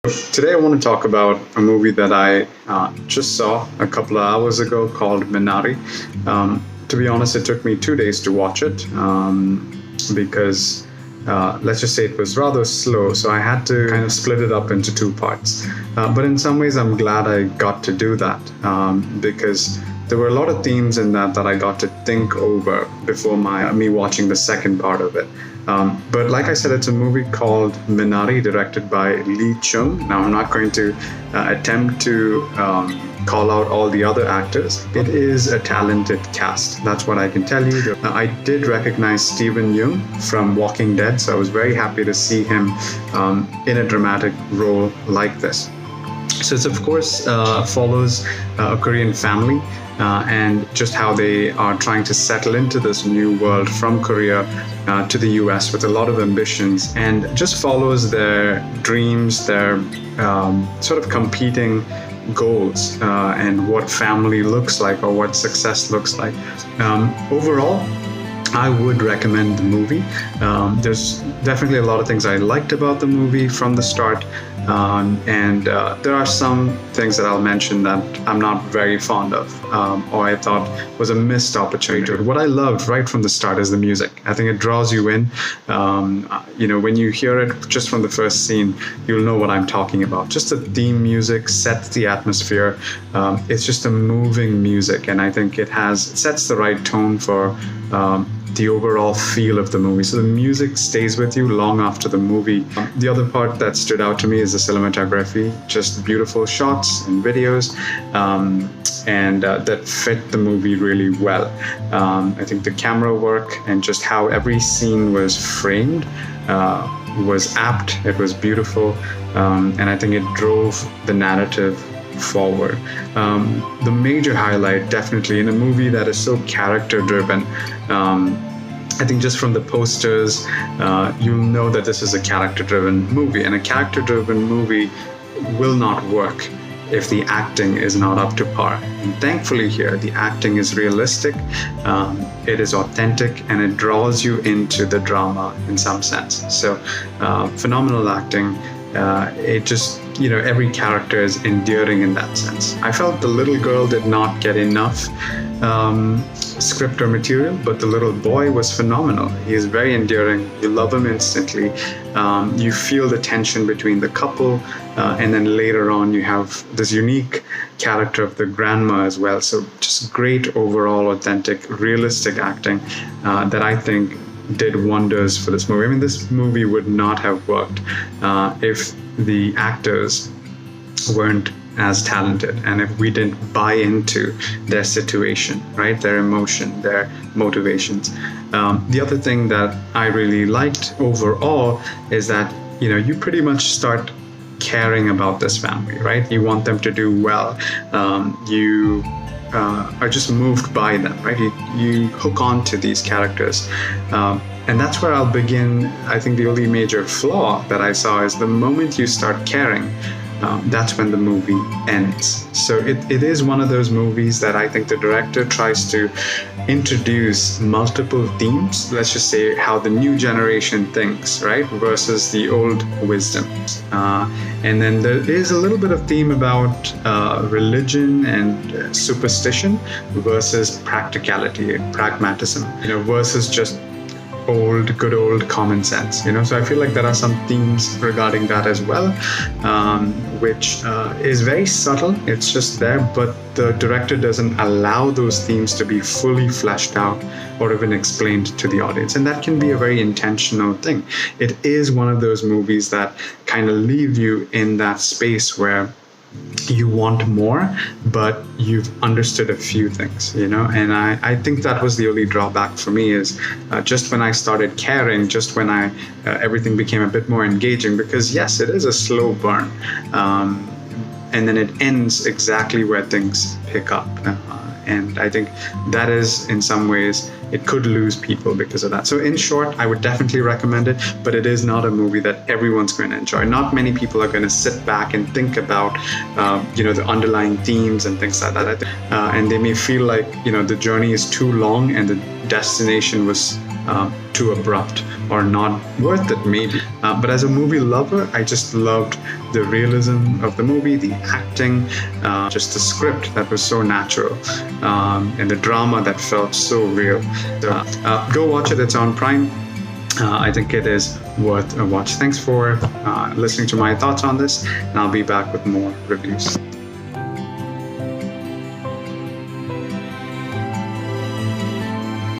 Today I want to talk about a movie that I just saw a couple of hours ago called Minari. To be honest, it took me 2 days to watch it because let's just say it was rather slow, so I had to kind of split it up into two parts. But in some ways, I'm glad I got to do that because there were a lot of themes in that I got to think over before me watching the second part of it. But like I said, it's a movie called Minari, directed by Lee Chung. Now, I'm not going to attempt to call out all the other actors. It is a talented cast. That's what I can tell you. I did recognize Steven Yeun from Walking Dead, so I was very happy to see him in a dramatic role like this. So it, of course, follows a Korean family and just how they are trying to settle into this new world from Korea to the US with a lot of ambitions, and just follows their dreams, their sort of competing goals and what family looks like or what success looks like. Overall, I would recommend the movie. There's definitely a lot of things I liked about the movie from the start, and there are some things that I'll mention that I'm not very fond of, or I thought was a missed opportunity. What I loved right from the start is the music. I think it draws you in. When you hear it just from the first scene, you'll know what I'm talking about. Just the theme music sets the atmosphere. It's just a moving music, and I think it sets the right tone for the overall feel of the movie. So the music stays with you long after the movie. The other part that stood out to me is the cinematography, just beautiful shots and videos, and that fit the movie really well. I think the camera work and just how every scene was framed was apt, it was beautiful, and I think it drove the narrative forward. The major highlight, definitely in a movie that is so character driven, I think just from the posters, you'll know that this is a character-driven movie, and a character-driven movie will not work if the acting is not up to par. And thankfully here, the acting is realistic, it is authentic, and it draws you into the drama in some sense. So phenomenal acting. It just, every character is endearing in that sense. I felt the little girl did not get enough script or material, but the little boy was phenomenal. He is very endearing. You love him instantly. You feel the tension between the couple, and then later on you have this unique character of the grandma as well. So just great overall, authentic, realistic acting that I think did wonders for this movie. I mean, this movie would not have worked if the actors weren't as talented, and if we didn't buy into their situation, right, their emotion, their motivations. The other thing that I really liked overall is that you pretty much start caring about this family, right? You want them to do well. You are just moved by them, right? You hook on to these characters. And that's where I'll begin. I think the only major flaw that I saw is the moment you start caring, that's when the movie ends. So it is one of those movies that I think the director tries to introduce multiple themes. Let's just say how the new generation thinks, right, versus the old wisdom. And then there is a little bit of theme about religion and superstition versus practicality, pragmatism, versus just good old common sense, so I feel like there are some themes regarding that as well, which is very subtle. It's just there, but the director doesn't allow those themes to be fully fleshed out or even explained to the audience, and that can be a very intentional thing. It is one of those movies that kind of leave you in that space where you want more, but you've understood a few things, and I think that was the only drawback for me is just when I started caring, just when everything became a bit more engaging, because yes, it is a slow burn, and then it ends exactly where things pick up. And I think that is, in some ways, it could lose people because of that. So in short, I would definitely recommend it, but it is not a movie that everyone's going to enjoy. Not many people are going to sit back and think about, the underlying themes and things like that. And they may feel like, the journey is too long and the destination was too abrupt or not worth it, maybe. But as a movie lover, I just loved the realism of the movie, the acting, just the script that was so natural, and the drama that felt so real. So go watch it. It's on Prime. I think it is worth a watch. Thanks for listening to my thoughts on this, and I'll be back with more reviews.